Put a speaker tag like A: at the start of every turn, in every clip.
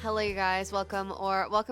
A: Hello you guys, welcome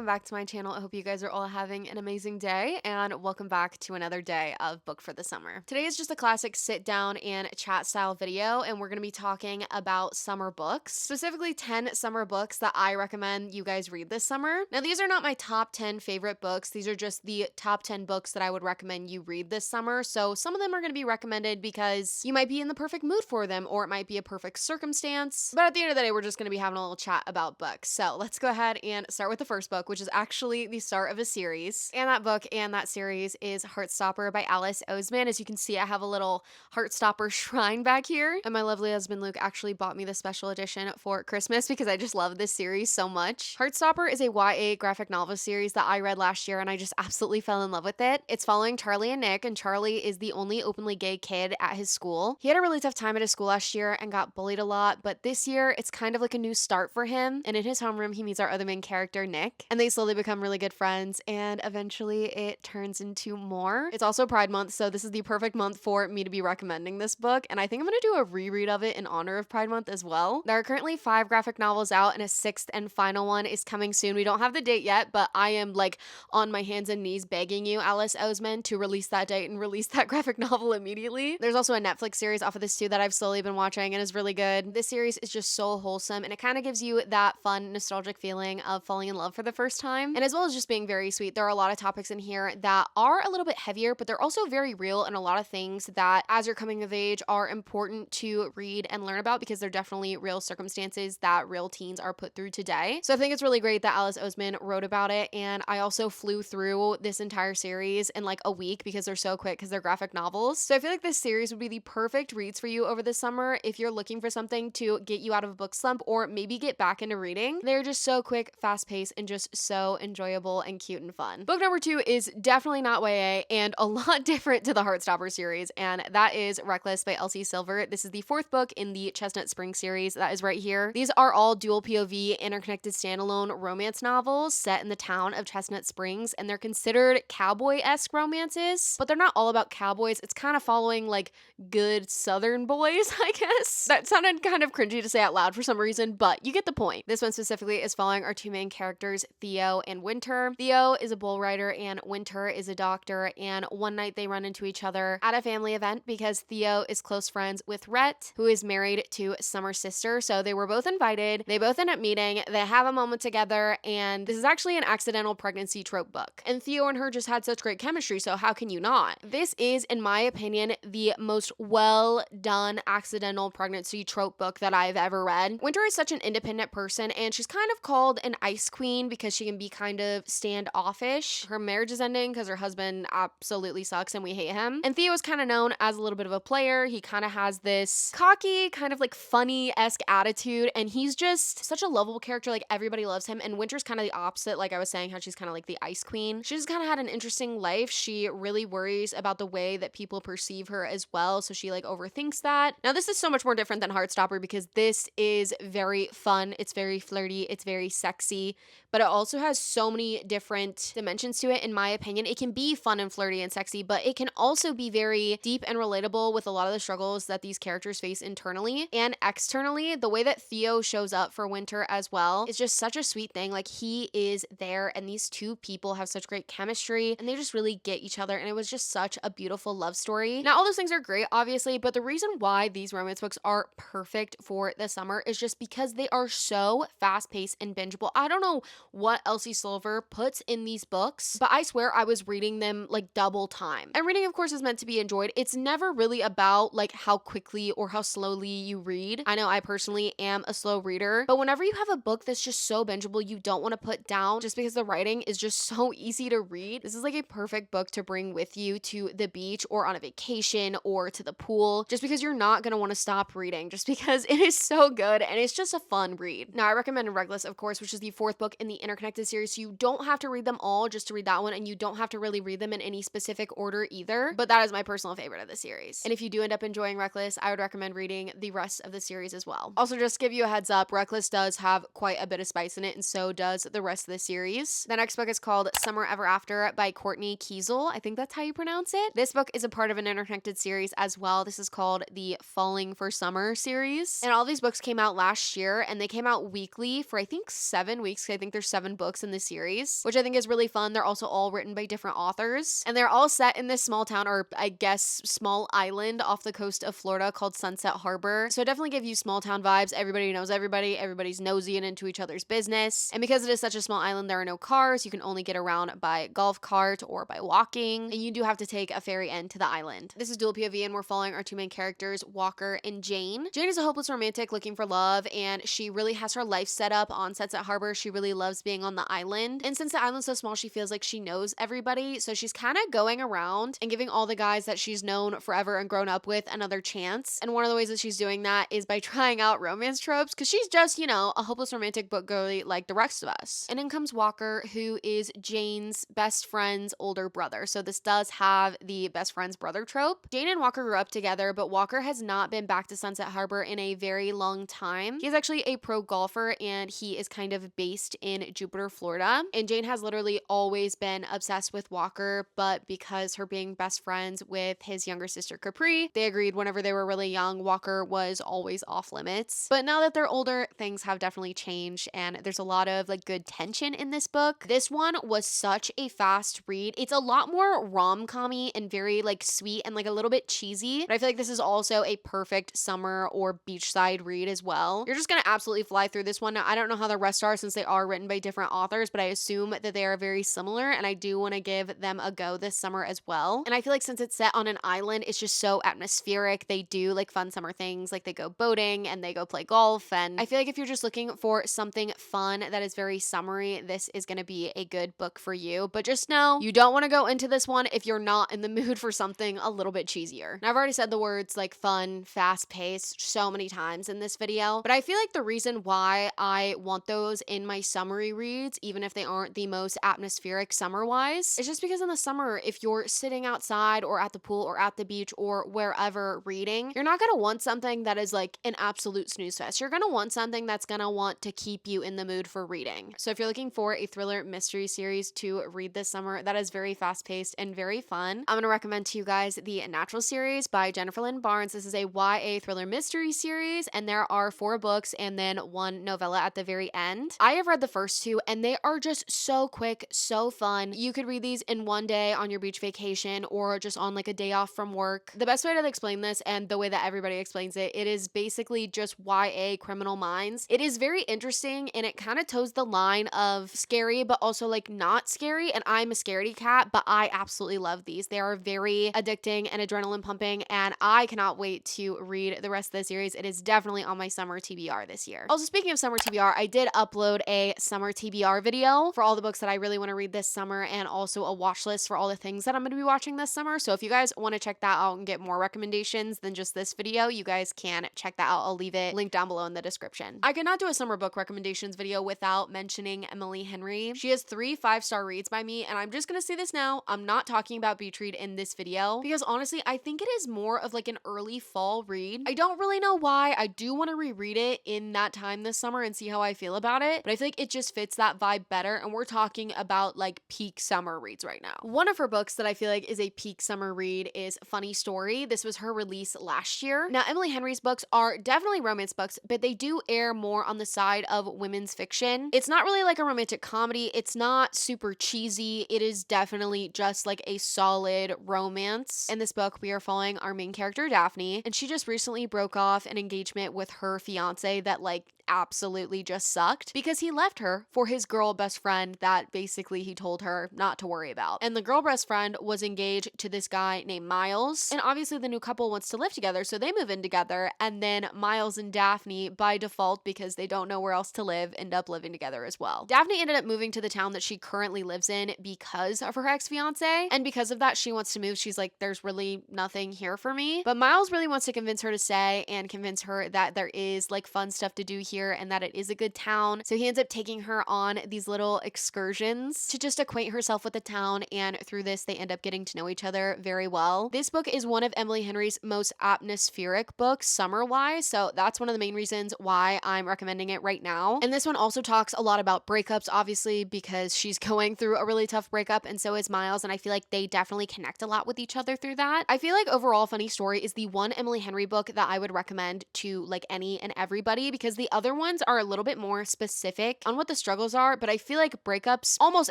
A: back to my channel. I hope you guys are all having an amazing day and welcome back to another day of Book for the Summer. Today is just a classic sit down and chat style video and we're going to be talking about summer books, specifically 10 summer books that I recommend you guys read this summer. Now these are not my top 10 favorite books, these are just the top 10 books that I would recommend you read this summer. So some of them are going to be recommended because you might be in the perfect mood for them or it might be a perfect circumstance. But at the end of the day, we're just going to be having a little chat about books. So let's go ahead and start with the first book, which is actually the start of a series. And that book and that series is Heartstopper by Alice Oseman. As you can see, I have a little Heartstopper shrine back here. And my lovely husband Luke actually bought me the special edition for Christmas because I just love this series so much. Heartstopper is a YA graphic novel series that I read last year and I just absolutely fell in love with it. It's following Charlie and Nick, and Charlie is the only openly gay kid at his school. He had a really tough time at his school last year and got bullied a lot, but this year it's kind of like a new start for him. And in his homeroom, he meets our other main character, Nick, and they slowly become really good friends, and eventually it turns into more. It's also Pride Month, so this is the perfect month for me to be recommending this book, and I think I'm gonna do a reread of it in honor of Pride Month as well. There are currently 5 graphic novels out, and a 6th and final one is coming soon. We don't have the date yet, but I am like on my hands and knees begging you, Alice Oseman, to release that date and release that graphic novel immediately. There's also a Netflix series off of this too that I've slowly been watching and is really good. This series is just so wholesome, and it kind of gives you that fun, nostalgic feeling of falling in love for the first time, and as well as just being very sweet. There are a lot of topics in here that are a little bit heavier, but they're also very real, and a lot of things that as you're coming of age are important to read and learn about because they're definitely real circumstances that real teens are put through today. So I think it's really great that Alice Oseman wrote about it, and I also flew through this entire series in like a week because they're so quick because they're graphic novels. So I feel like this series would be the perfect reads for you over the summer if you're looking for something to get you out of a book slump or maybe get back into reading. They're just so quick, fast paced, and just so enjoyable and cute and fun. Book number 2 is definitely not YA and a lot different to the Heartstopper series, and that is Reckless by Elsie Silver. This is the 4th book in the Chestnut Spring series that is right here. These are all dual POV, interconnected standalone romance novels set in the town of Chestnut Springs, and they're considered cowboy-esque romances, but they're not all about cowboys. It's kind of following like good southern boys, I guess. That sounded kind of cringy to say out loud for some reason, but you get the point. This one specifically is following our 2 main characters, Theo and Winter. Theo is a bull rider and Winter is a doctor, and one night they run into each other at a family event because Theo is close friends with Rhett, who is married to Summer's sister. So they were both invited. They both end up meeting. They have a moment together, and this is actually an accidental pregnancy trope book. And Theo and her just had such great chemistry, so how can you not? This is, in my opinion, the most well done accidental pregnancy trope book that I've ever read. Winter is such an independent person, and she's kind of called an ice queen because she can be kind of standoffish. Her marriage is ending because her husband absolutely sucks and we hate him. And Theo is kind of known as a little bit of a player. He kind of has this cocky, kind of like funny-esque attitude, and he's just such a lovable character. Like everybody loves him. And Winter's kind of the opposite, like I was saying, how she's kind of like the ice queen. She just kind of had an interesting life. She really worries about the way that people perceive her as well, so she like overthinks that. Now this is so much more different than Heartstopper because this is very fun, it's very flirty, it's very sexy, but it also has so many different dimensions to it. In my opinion, it can be fun and flirty and sexy, but it can also be very deep and relatable with a lot of the struggles that these characters face internally and externally. The way that Theo shows up for Winter as well is just such a sweet thing. Like he is there, and these 2 people have such great chemistry and they just really get each other, and it was just such a beautiful love story. Now all those things are great obviously, but the reason why these romance books are perfect for the summer is just because they are so fast-paced and bingeable. I don't know what Elsie Silver puts in these books, but I swear I was reading them like double time. And reading, of course, is meant to be enjoyed. It's never really about like how quickly or how slowly you read. I know I personally am a slow reader, but whenever you have a book that's just so bingeable, you don't want to put down just because the writing is just so easy to read. This is like a perfect book to bring with you to the beach or on a vacation or to the pool, just because you're not going to want to stop reading just because it is so good and it's just a fun read. Now I recommend Reckless, of course, which is the 4th book in the interconnected series, so you don't have to read them all just to read that one, and you don't have to really read them in any specific order either, but that is my personal favorite of the series. And if you do end up enjoying Reckless, I would recommend reading the rest of the series as well. Also, just to give you a heads up, Reckless does have quite a bit of spice in it, and so does the rest of the series. The next book is called Summer Ever After by Courtney Kiesel. I think that's how you pronounce it. This book is a part of an interconnected series as well. This is called the Falling for Summer series, and all these books came out last year, and they came out weekly for I think 7 weeks. I think there's 7 books in the series, which I think is really fun. They're also all written by different authors, and they're all set in this small town, or I guess small island off the coast of Florida called Sunset Harbor. So it definitely give you small town vibes. Everybody knows everybody. Everybody's nosy and into each other's business. And because it is such a small island, there are no cars. You can only get around by golf cart or by walking, and you do have to take a ferry end to the island. This is dual POV, and we're following our two main characters, Walker and Jane. Jane is a hopeless romantic looking for love, and she really has her life set up on Sunset Harbor. She really loves being on the island, and since the island's so small, she feels like she knows everybody, so she's kind of going around and giving all the guys that she's known forever and grown up with another chance. And one of the ways that she's doing that is by trying out romance tropes, because she's just, you know, a hopeless romantic book girly like the rest of us. And in comes Walker, who is Jane's best friend's older brother. So this does have the best friend's brother trope. Jane and Walker grew up together, but Walker has not been back to Sunset Harbor in a very long time. He's actually a pro golfer, and he is kind of based in Jupiter, Florida. And Jane has literally always been obsessed with Walker, but because her being best friends with his younger sister Capri, they agreed whenever they were really young, Walker was always off limits. But now that they're older, things have definitely changed, and there's a lot of like good tension in this book. This one was such a fast read. It's a lot more rom-com-y and very like sweet and like a little bit cheesy, but I feel like this is also a perfect summer or beachside read as well. You're just gonna absolutely fly through this one. Now, I don't know how the rest are since they are written by different authors, but I assume that they are very similar, and I do want to give them a go this summer as well. And I feel like since it's set on an island, it's just so atmospheric. They do like fun summer things, like they go boating and they go play golf, and I feel like if you're just looking for something fun that is very summery, this is going to be a good book for you. But just know you don't want to go into this one if you're not in the mood for something a little bit cheesier. Now, I've already said the words like fun, fast paced so many times in this video, but I feel like the reason why I want those in my summery reads, even if they aren't the most atmospheric summer wise, is just because in the summer, if you're sitting outside or at the pool or at the beach or wherever reading, you're not going to want something that is like an absolute snooze fest. You're going to want something that's going to want to keep you in the mood for reading. So if you're looking for a thriller mystery series to read this summer that is very fast paced and very fun, I'm going to recommend to you guys The Natural series by Jennifer Lynn Barnes. This is a YA thriller mystery series, and there are 4 books and then 1 novella at the very end. I have read the first 2, and they are just so quick, so fun. You could read these in one day on your beach vacation or just on like a day off from work. The best way to explain this, and the way that everybody explains it, it is basically just YA Criminal Minds. It is very interesting, and it kind of toes the line of scary but also like not scary, and I'm a scaredy cat, but I absolutely love these. They are very addicting and adrenaline pumping, and I cannot wait to read the rest of the series. It is definitely on my summer TBR this year. Also, speaking of summer TBR, I did upload a summer TBR video for all the books that I really want to read this summer, and also a watch list for all the things that I'm going to be watching this summer. So if you guys want to check that out and get more recommendations than just this video, you guys can check that out. I'll leave it linked down below in the description. I could not do a summer book recommendations video without mentioning Emily Henry. She has 3 5-star reads by me, and I'm just going to say this now. I'm not talking about beach read in this video because honestly, I think it is more of like an early fall read. I don't really know why. I do want to reread it in that time this summer and see how I feel about it, but I feel like it just fits that vibe better, and we're talking about like peak summer reads right now. One of her books that I feel like is a peak summer read is Funny Story. This was her release last year. Now, Emily Henry's books are definitely romance books, but they do err more on the side of women's fiction. It's not really like a romantic comedy. It's not super cheesy. It is definitely just like a solid romance. In this book, we are following our main character, Daphne, and she just recently broke off an engagement with her fiance that like absolutely just sucked because he left her for his girl best friend that basically he told her not to worry about. And the girl best friend was engaged to this guy named Miles, and obviously the new couple wants to live together, so they move in together, and then Miles and Daphne, by default because they don't know where else to live, end up living together as well. Daphne ended up moving to the town that she currently lives in because of her ex-fiance, and because of that she wants to move. She's like, there's really nothing here for me, but Miles really wants to convince her to stay and convince her that there is like fun stuff to do here and that it is a good town. So he ends up taking her on these little excursions to just acquaint herself with the town, and through this they end up getting to know each other very well. This book is one of Emily Henry's most atmospheric books summer-wise, so that's one of the main reasons why I'm recommending it right now. And this one also talks a lot about breakups, obviously, because she's going through a really tough breakup, and so is Miles, and I feel like they definitely connect a lot with each other through that. I feel like overall Funny Story is the one Emily Henry book that I would recommend to like any and everybody, because the other other ones are a little bit more specific on what the struggles are, but I feel like breakups, almost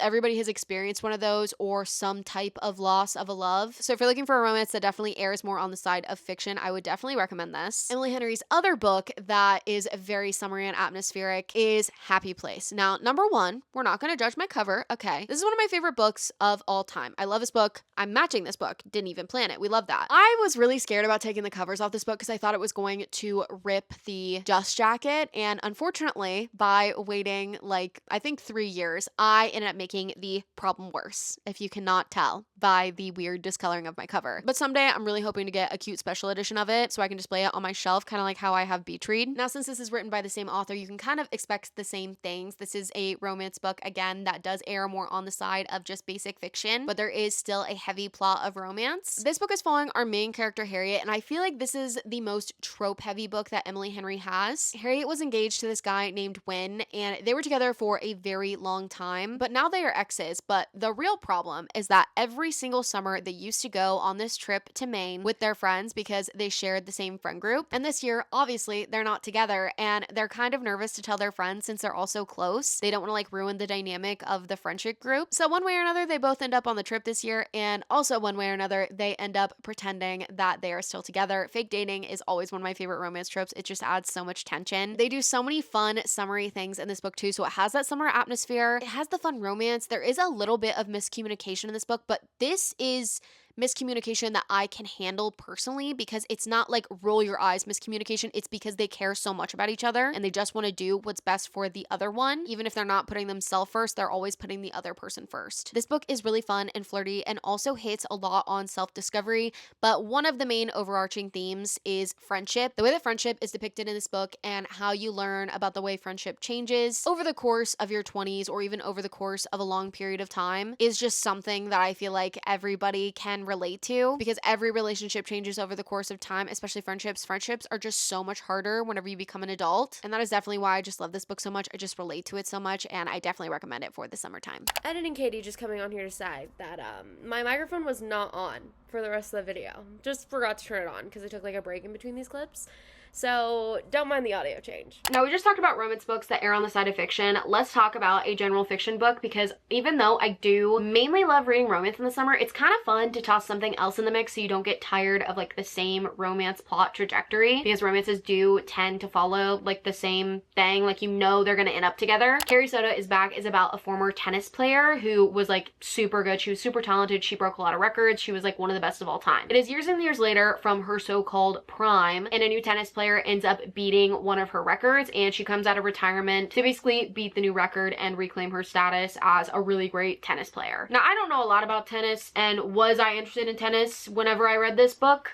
A: everybody has experienced one of those or some type of loss of a love. So if you're looking for a romance that definitely airs more on the side of fiction, I would definitely recommend this. Emily Henry's other book that is very summery and atmospheric is Happy Place. Now, number one, we're not going to judge my cover, okay? This is one of my favorite books of all time. I love this book. I'm matching this book. Didn't even plan it. We love that. I was really scared about taking the covers off this book because I thought it was going to rip the dust jacket, and unfortunately, by waiting like I think 3 years, I ended up making the problem worse, if you cannot tell by the weird discoloring of my cover. But someday I'm really hoping to get a cute special edition of it so I can display it on my shelf, kind of like how I have Beach Read. Now, since this is written by the same author, you can kind of expect the same things. This is a romance book, again, that does err more on the side of just basic fiction, but there is still a heavy plot of romance. This book is following our main character, Harriet, and I feel like this is the most trope-heavy book that Emily Henry has. Harriet was engaged to this guy named Wynne, and they were together for a very long time, but now they are exes. But the real problem is that every single summer they used to go on this trip to Maine with their friends because they shared the same friend group. And this year, obviously, they're not together, and they're kind of nervous to tell their friends since they're all so close. They don't want to like ruin the dynamic of the friendship group. So one way or another, they both end up on the trip this year, and also one way or another, they end up pretending that they are still together. Fake dating is always one of my favorite romance tropes. It just adds so much tension. They do so many fun summery things in this book too. So it has that summer atmosphere. It has the fun romance. There is a little bit of miscommunication in this book, but this is miscommunication that I can handle personally because it's not like roll your eyes miscommunication. It's because they care so much about each other and they just want to do what's best for the other one. Even if they're not putting themselves first, they're always putting the other person first. This book is really fun and flirty and also hits a lot on self-discovery, but one of the main overarching themes is friendship. The way that friendship is depicted in this book and how you learn about the way friendship changes over the course of your 20s or even over the course of a long period of time is just something that I feel like everybody can relate to because every relationship changes over the course of time, especially friendships. Friendships are just so much harder whenever you become an adult, and that is definitely why I just love this book so much. I just relate to it so much, and I definitely recommend it for the summertime.
B: Editing Katie just coming on here to say that my microphone was not on for the rest of the video. Just forgot to turn it on because I took like a break in between these clips. So don't mind the audio change.
A: Now, we just talked about romance books that err on the side of fiction. Let's talk about a general fiction book because even though I do mainly love reading romance in the summer, it's kind of fun to toss something else in the mix so you don't get tired of like the same romance plot trajectory because romances do tend to follow like the same thing. Like, you know, they're gonna end up together. Carrie Soda is Back is about a former tennis player who was like super good. She was super talented. She broke a lot of records. She was like one of the best of all time. It is years and years later from her so-called prime, and a new tennis player ends up beating one of her records, and she comes out of retirement to basically beat the new record and reclaim her status as a really great tennis player. Now, I don't know a lot about tennis, and was I interested in tennis whenever I read this book?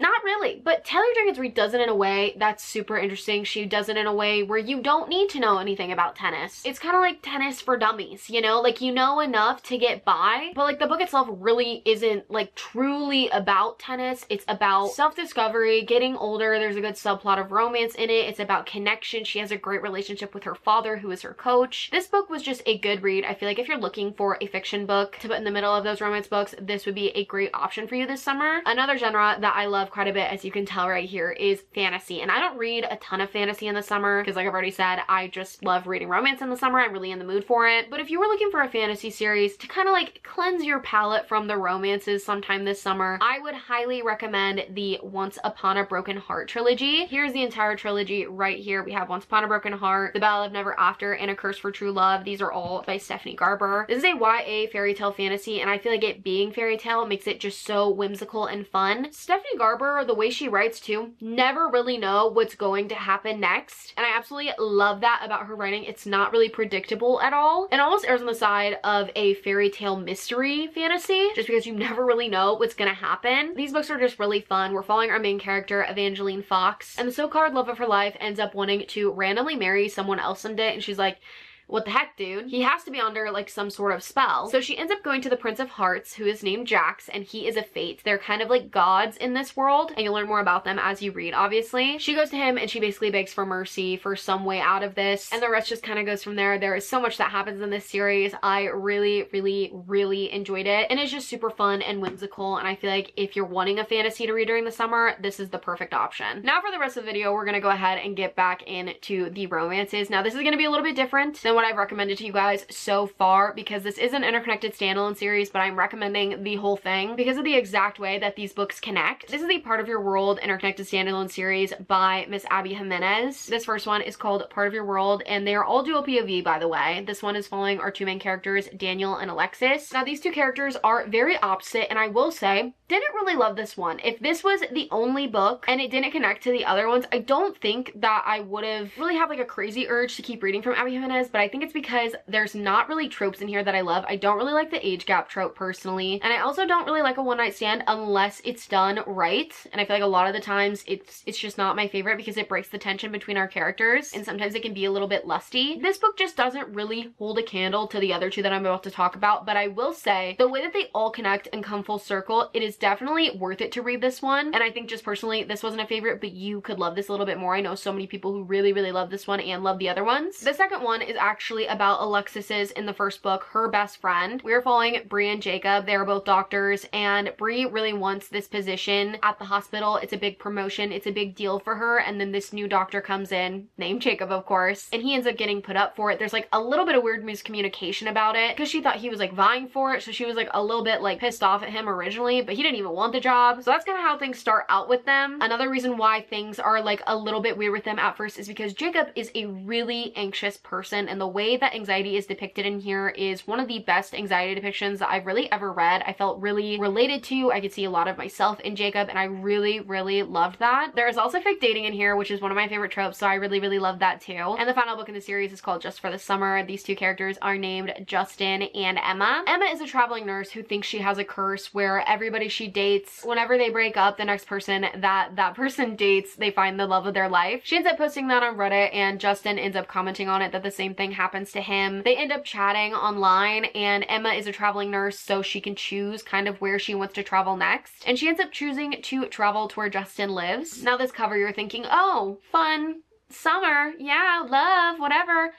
A: Not really, but Taylor Jenkins Reid does it in a way that's super interesting. She does it in a way where you don't need to know anything about tennis. It's kind of like tennis for dummies, you know? Like, you know enough to get by, but like the book itself really isn't like truly about tennis. It's about self-discovery, getting older. There's a good subplot of romance in it. It's about connection. She has a great relationship with her father, who is her coach. This book was just a good read. I feel like if you're looking for a fiction book to put in the middle of those romance books, this would be a great option for you this summer. Another genre that I love quite a bit, as you can tell right here, is fantasy. And I don't read a ton of fantasy in the summer because, like I've already said, I just love reading romance in the summer. I'm really in the mood for it. But if you were looking for a fantasy series to kind of like cleanse your palate from the romances sometime this summer, I would highly recommend the Once Upon a Broken Heart trilogy. Here's the entire trilogy right here. We have Once Upon a Broken Heart, The Ballad of Never After, and A Curse for True Love. These are all by Stephanie Garber. This is a YA fairy tale fantasy, and I feel like it being fairy tale makes it just so whimsical and fun. Stephanie Garber, the way she writes too, never really know what's going to happen next, and I absolutely love that about her writing. It's not really predictable at all, and almost errs on the side of a fairy tale mystery fantasy just because you never really know what's gonna happen. These books are just really fun. We're following our main character, Evangeline Fox, and the so-called love of her life ends up wanting to randomly marry someone else someday, and she's like, what the heck, dude? He has to be under like some sort of spell. So she ends up going to the Prince of Hearts, who is named Jax, and he is a fate. They're kind of like gods in this world, and you'll learn more about them as you read, obviously. She goes to him and she basically begs for mercy for some way out of this, and the rest just kind of goes from there. There is so much that happens in this series. I really, really, really enjoyed it, and it's just super fun and whimsical, and I feel like if you're wanting a fantasy to read during the summer, this is the perfect option. Now for the rest of the video, we're gonna go ahead and get back into the romances. Now this is gonna be a little bit different than what I've recommended to you guys so far, because this is an interconnected standalone series, but I'm recommending the whole thing because of the exact way that these books connect. This is the Part of Your World interconnected standalone series by Miss Abby Jimenez. This first one is called Part of Your World, and they are all dual POV, by the way. This one is following our two main characters, Daniel and Alexis. Now these two characters are very opposite, and I will say, didn't really love this one. If this was the only book and it didn't connect to the other ones, I don't think that I would have really had like a crazy urge to keep reading from Abby Jimenez, but I think it's because there's not really tropes in here that I love. I don't really like the age gap trope personally, and I also don't really like a one night stand unless it's done right, and I feel like a lot of the times it's just not my favorite because it breaks the tension between our characters, and sometimes it can be a little bit lusty. This book just doesn't really hold a candle to the other two that I'm about to talk about, but I will say the way that they all connect and come full circle, it is definitely worth it to read this one. And I think just personally, this wasn't a favorite, but you could love this a little bit more. I know so many people who really, really love this one and love the other ones. The second one is actually about Alexis's, in the first book, her best friend. We are following Bree and Jacob. They are both doctors, and Bree really wants this position at the hospital. It's a big promotion. It's a big deal for her. And then this new doctor comes in, named Jacob, of course, and he ends up getting put up for it. There's like a little bit of weird miscommunication about it because she thought he was like vying for it. So she was like a little bit like pissed off at him originally, but he didn't even want the job. So that's kind of how things start out with them. Another reason why things are like a little bit weird with them at first is because Jacob is a really anxious person, and the way that anxiety is depicted in here is one of the best anxiety depictions that I've really ever read. I felt really related to. I could see a lot of myself in Jacob, and I really, really loved that. There is also fake dating in here, which is one of my favorite tropes, so I really, really loved that too. And the final book in the series is called Just for the Summer. These two characters are named Justin and Emma. Emma is a traveling nurse who thinks she has a curse where everybody she dates, whenever they break up, the next person that person dates, they find the love of their life. She ends up posting that on Reddit, and Justin ends up commenting on it that the same thing happens to him. They end up chatting online, and Emma is a traveling nurse, so she can choose kind of where she wants to travel next, and she ends up choosing to travel to where Justin lives. Now this cover, you're thinking, oh, fun, summer, yeah, love, whatever.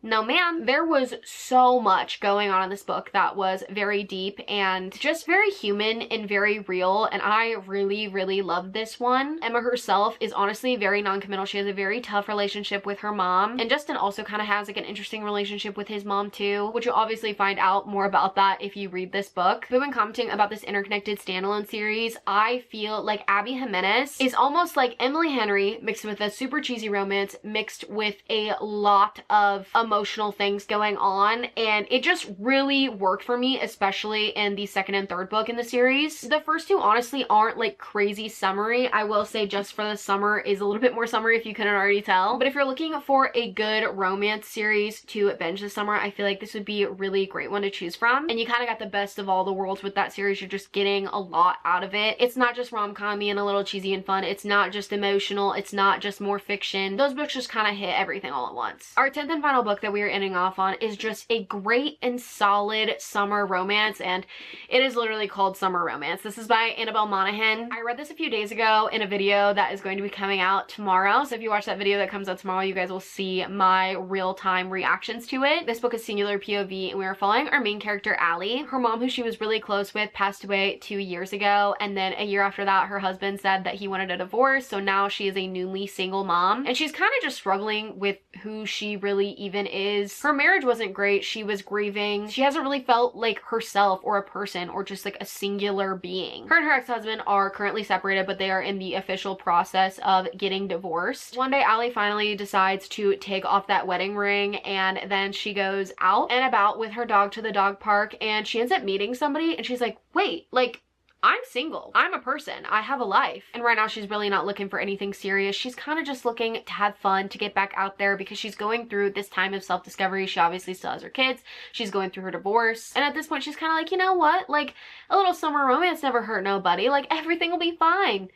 A: No ma'am, there was so much going on in this book that was very deep and just very human and very real, and I really, really loved this one. Emma herself is honestly very non-committal. She has a very tough relationship with her mom, and Justin also kind of has like an interesting relationship with his mom too, which you'll obviously find out more about that if you read this book. But when commenting about this interconnected standalone series, I feel like Abby Jimenez is almost like Emily Henry mixed with a super cheesy romance mixed with a lot of emotional things going on, and it just really worked for me, especially in the second and third book in the series. The first two honestly aren't like crazy summery. I will say Just for the Summer is a little bit more summery if you couldn't already tell, but if you're looking for a good romance series to binge this summer, I feel like this would be a really great one to choose from, and you kind of got the best of all the worlds with that series. You're just getting a lot out of it. It's not just rom-com-y and a little cheesy and fun. It's not just emotional. It's not just more fiction. Those books just kind of hit everything all at once. Our 10th and final book that we are ending off on is just a great and solid summer romance, and it is literally called Summer Romance. This is by Annabelle Monaghan. I read this a few days ago in a video that is going to be coming out tomorrow, so if you watch that video that comes out tomorrow, you guys will see my real-time reactions to it. This book is singular POV, and we are following our main character, Allie. Her mom, who she was really close with, passed away 2 years ago, and then a year after that, her husband said that he wanted a divorce, so now she is a newly single mom, and she's kind of just struggling with who she really even is. Her marriage wasn't great. She was grieving. She hasn't really felt like herself or a person or just like a singular being. Her and her ex-husband are currently separated, but they are in the official process of getting divorced. One day, Allie finally decides to take off that wedding ring, and then she goes out and about with her dog to the dog park, and she ends up meeting somebody, and she's like, wait, like, I'm single. I'm a person. I have a life. And right now she's really not looking for anything serious. She's kind of just looking to have fun, to get back out there because she's going through this time of self-discovery. She obviously still has her kids. She's going through her divorce. And at this point she's kind of like, you know what? Like, a little summer romance never hurt nobody. Like, everything will be fine.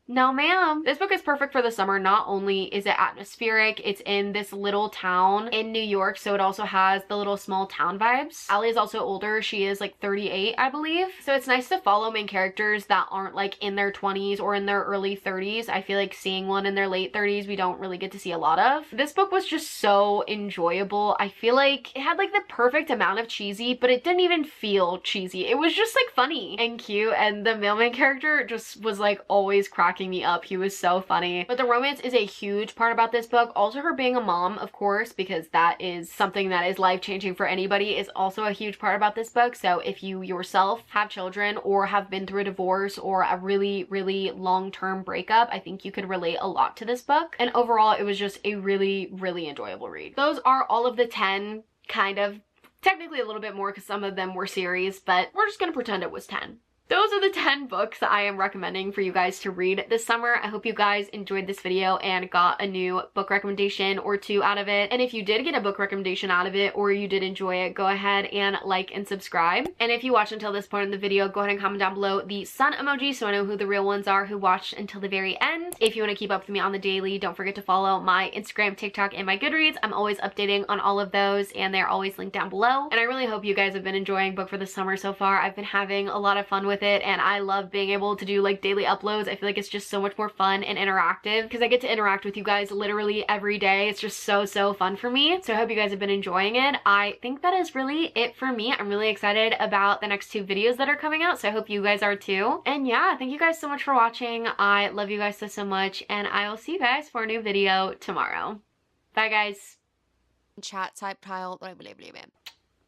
A: No, ma'am. This book is perfect for the summer. Not only is it atmospheric, it's in this little town in New York, so it also has the little small town vibes. Allie is also older. She is like 38, I believe. So it's nice to follow main characters that aren't like in their 20s or in their early 30s. I feel like seeing one in their late 30s, we don't really get to see a lot of. This book was just so enjoyable. I feel like it had like the perfect amount of cheesy, but it didn't even feel cheesy. It was just like funny and cute, and the male main character just was like always cracking me up. He was so funny. But the romance is a huge part about this book. Also her being a mom, of course, because that is something that is life-changing for anybody, is also a huge part about this book. So if you yourself have children or have been through a divorce or a really, really long-term breakup, I think you could relate a lot to this book. And overall, it was just a really, really enjoyable read. Those are all of the 10, kind of, technically a little bit more because some of them were series, but we're just gonna pretend it was 10. Those are the 10 books that I am recommending for you guys to read this summer. I hope you guys enjoyed this video and got a new book recommendation or two out of it. And if you did get a book recommendation out of it or you did enjoy it, go ahead and like and subscribe. And if you watched until this point in the video, go ahead and comment down below the sun emoji so I know who the real ones are who watched until the very end. If you want to keep up with me on the daily, don't forget to follow my Instagram, TikTok, and my Goodreads. I'm always updating on all of those and they're always linked down below. And I really hope you guys have been enjoying Book for the Summer so far. I've been having a lot of fun with it and I love being able to do like daily uploads. I feel like it's just so much more fun and interactive because I get to interact with you guys literally every day. It's just so fun for me. So I hope you guys have been enjoying it. I think that is really it for me. I'm really excited about the next 2 videos that are coming out, so I hope you guys are too. And yeah, thank you guys so much for watching. I love you guys so much and I will see you guys for a new video tomorrow. Bye guys.
B: Chat type tile.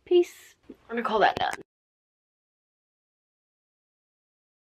A: Peace. I'm gonna call that done.